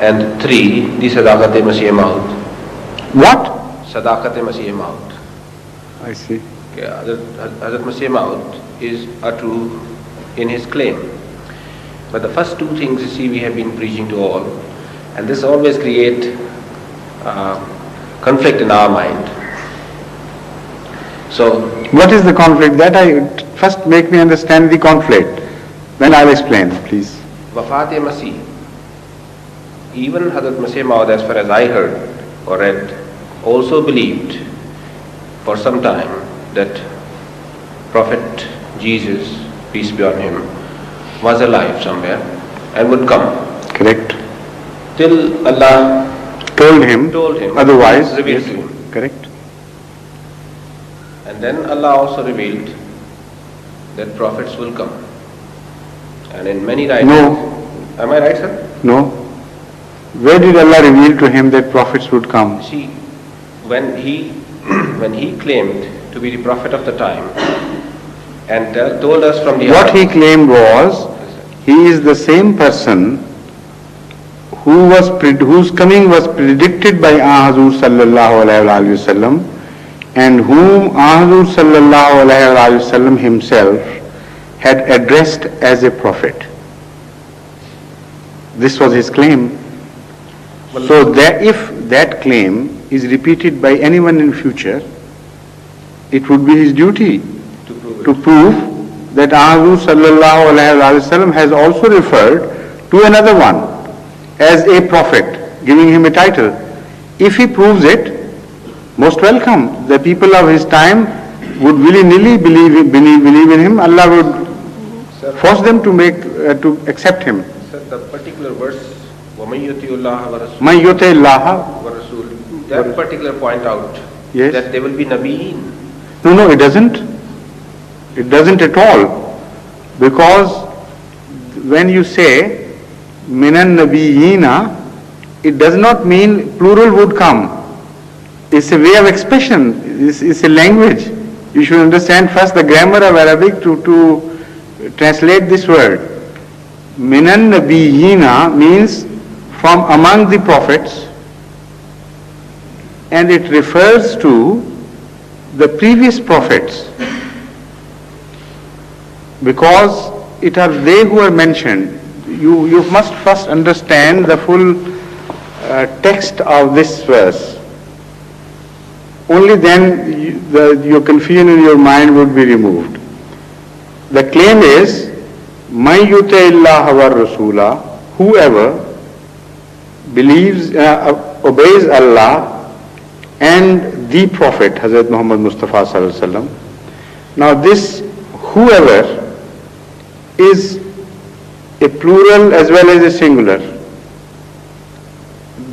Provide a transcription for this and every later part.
And 3, the Sadaqat-e Masih Maud. What? Sadaqat-e Masih Maud. I see. Okay, Hazrat Masih Maud is true in his claim. But the first 2 things, you see, we have been preaching to all, and this always create conflict in our mind. So, what is the conflict? First make me understand the conflict. Then I'll explain, please. Wafat-e-Masih. Even Hazrat Masih Maud, as far as I heard or read, also believed for some time that Prophet Jesus, peace be on him, was alive somewhere and would come. Correct. Till Allah told him, otherwise, revealed yes, to him. Correct. And then Allah also revealed that prophets will come. And in many writings... No. Am I right, sir? No. Where did Allah reveal to him that prophets would come? See, when he claimed to be the prophet of the time and told us from the... What he claimed was, he is the same person whose coming was predicted by Hazur sallallahu alayhi wa sallam, and whom Hazur sallallahu alayhi wa sallam himself had addressed as a prophet. This was his claim. So that if that claim is repeated by anyone in future, it would be his duty to prove that Hazur sallallahu alayhi wa sallam has also referred to another one as a prophet, giving him a title. If he proves it, most welcome. The people of his time would willy-nilly believe in him. Allah would force them to accept him. Sir, the particular verse, وَمَنْ يُطِعِ اللَّهَ مَنْ يُطِعِ اللَّهَ وَرَسُولَهُ, that particular point out yes, that there will be Nabiyin. No, it doesn't. It doesn't at all. Because when you say Minan Nabiyina, it does not mean plural would come. It's a way of expression. It's a language. You should understand first the grammar of Arabic to translate this word. Minan Nabiyina means from among the prophets, and it refers to the previous prophets, because it are they who are mentioned. You must first understand the full text of this verse. Only then your confusion in your mind would be removed. The claim is, مَنْ يُطِعِ اللَّهَ وَالرَّسُولَ, whoever believes, obeys Allah and the Prophet, Hazrat Muhammad Mustafa Sallallahu Alaihi Wasallam. Now this whoever is a plural as well as a singular.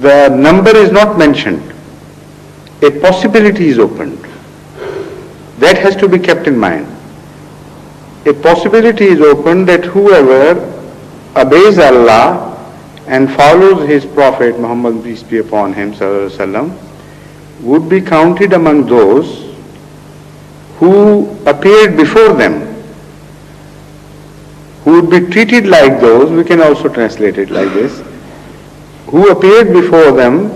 The number is not mentioned. A possibility is opened. That has to be kept in mind. A possibility is opened that whoever obeys Allah and follows his Prophet Muhammad, peace be upon him, Sallallahu Alaihi Wasallam, would be counted among those who appeared before them, who would be treated like those, we can also translate it like this, who appeared before them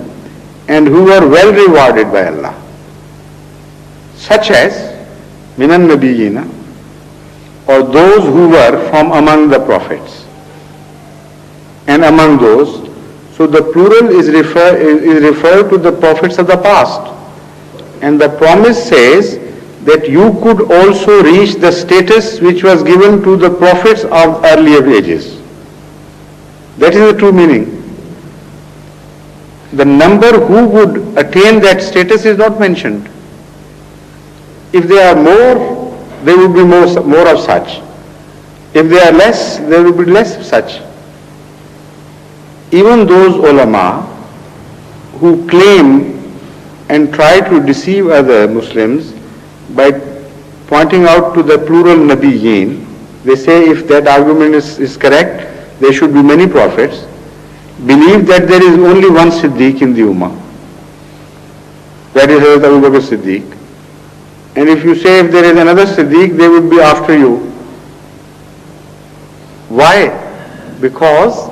and who were well rewarded by Allah, such as Minan Nabiyina, or those who were from among the prophets, and among those. So the plural is referred to the prophets of the past, and the promise says that you could also reach the status which was given to the prophets of earlier ages. That is the true meaning. The number who would attain that status is not mentioned. If they are more, there will be more of such. If they are less, there will be less of such. Even those ulama who claim and try to deceive other Muslims by pointing out to the plural Nabiyyin, they say if that argument is correct, there should be many prophets, believe that there is only one Siddiq in the Ummah. That is Hazrat Abu Bakr Siddiq. And if you say if there is another Siddiq, they would be after you. Why? Because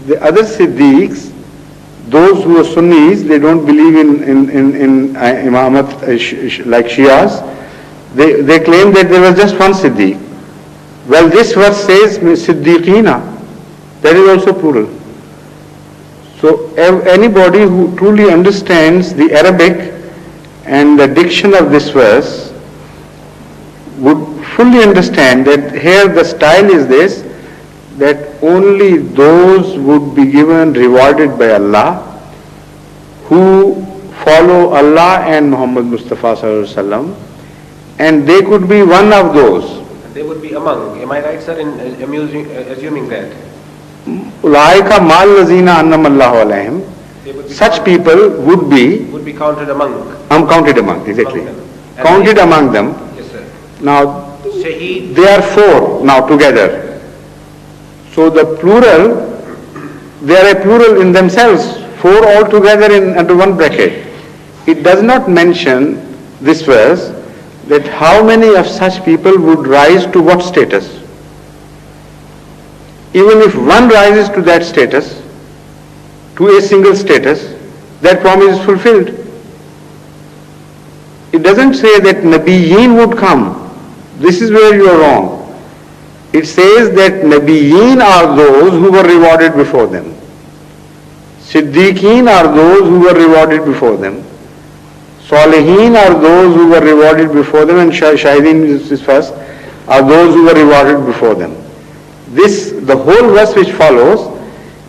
The other Siddiqs, those who are Sunnis, they don't believe in Imamat like Shias. They claim that there was just one Siddiq. Well, this verse says Siddiqina. That is also plural. So anybody who truly understands the Arabic and the diction of this verse would fully understand that here the style is this, that only those would be given, rewarded by Allah, who follow Allah and Muhammad Mustafa Sallallahu Alaihi Wasallam, and they could be one of those. They would be among. Am I right, sir, in assuming that? Ulaika mal lazina annamallahu alayhim. Such people would be counted among. Counted among, exactly. Among counted among them. Yes, sir. Now, Shaheed. they are four now together. So the plural, they are a plural in themselves, four all together under one bracket. It does not mention this verse that how many of such people would rise to what status. Even if one rises to that status, to a single status, that promise is fulfilled. It doesn't say that Nabiyyin would come. This is where you are wrong. It says that Nabiyyin are those who were rewarded before them. Siddiqeen are those who were rewarded before them. Salihin are those who were rewarded before them, and Shahideen is first, are those who were rewarded before them. The whole verse which follows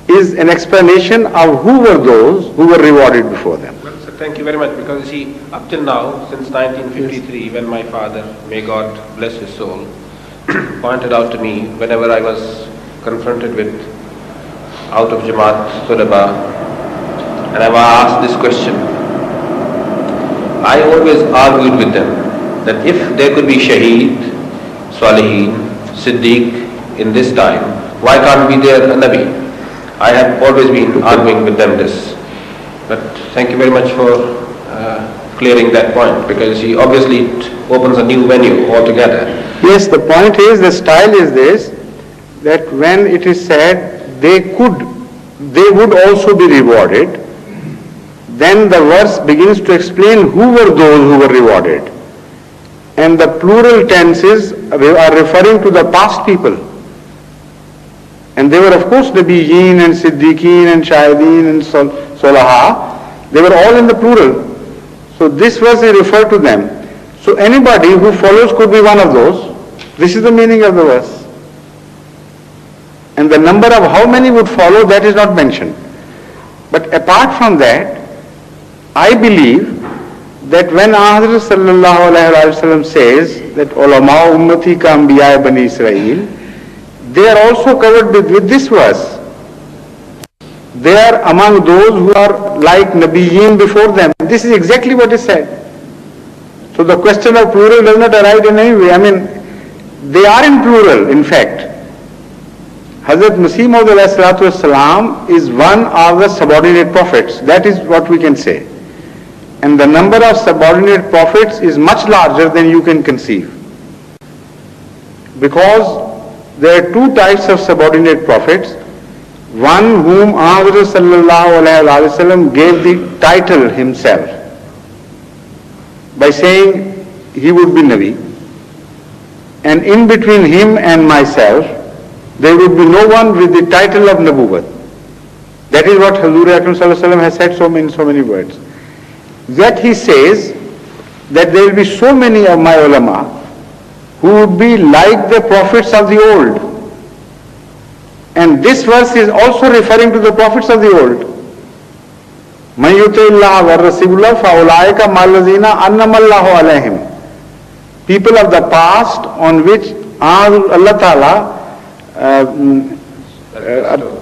is an explanation of who were those who were rewarded before them. Well, sir, thank you very much, because you see, up till now, since 1953, yes, when my father, may God bless his soul, pointed out to me whenever I was confronted with out of Jamaat Tulaba, and I was asked this question, I always argued with them that if there could be Shaheed, Salihin, Siddiq in this time, why can't be there a Nabi? I have always been arguing with them this. But thank you very much for clearing that point, because you see, obviously it opens a new venue altogether. Yes, the point is, the style is this, that when it is said they would also be rewarded, then the verse begins to explain who were those who were rewarded. And the plural tenses are referring to the past people. And they were of course Nabiyyin and Siddiqeen and Shahideen and Solaha. They were all in the plural. So this verse is referred to them. So anybody who follows could be one of those. This is the meaning of the verse. And the number of how many would follow, that is not mentioned. But apart from that, I believe that when Hazrat Sallallahu Alaihi Wasallam says that ulama ummati ka anbiya bani Israel, they are also covered with this verse. They are among those who are like Nabiyyin before them. This is exactly what is said. So the question of plural does not arise in any way. I mean, they are in plural, in fact. Hazrat Masih Maud alayhi salatu is one of the subordinate prophets. That is what we can say. And the number of subordinate prophets is much larger than you can conceive. Because there are two types of subordinate prophets. One whom Hazrat Sallallahu Alaihi Wasallam gave the title himself by saying he would be Nabi. And in between him and myself, there would be no one with the title of Nabuwwat. That is what Hazur Akram Sallallahu Alaihi Wasallam has said so many words. Yet he says that there will be so many of my ulama who would be like the prophets of the old. And this verse is also referring to the prophets of the old. Man yuti Allah wa Rasulullah fa ulaika mallazina annamallahu alaihim. People of the past on which Allah Ta'ala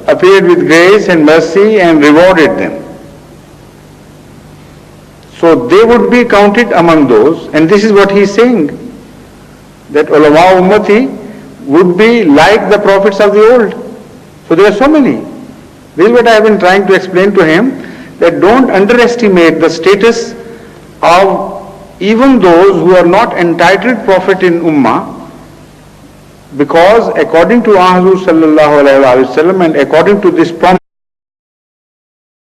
appeared with grace and mercy and rewarded them. So they would be counted among those, and this is what he is saying, that ulama ummati would be like the prophets of the old. So there are so many. This is what I have been trying to explain to him, that don't underestimate the status of even those who are not entitled prophet in ummah, because according to Ahzur sallallahu alaihi wasallam and according to this promise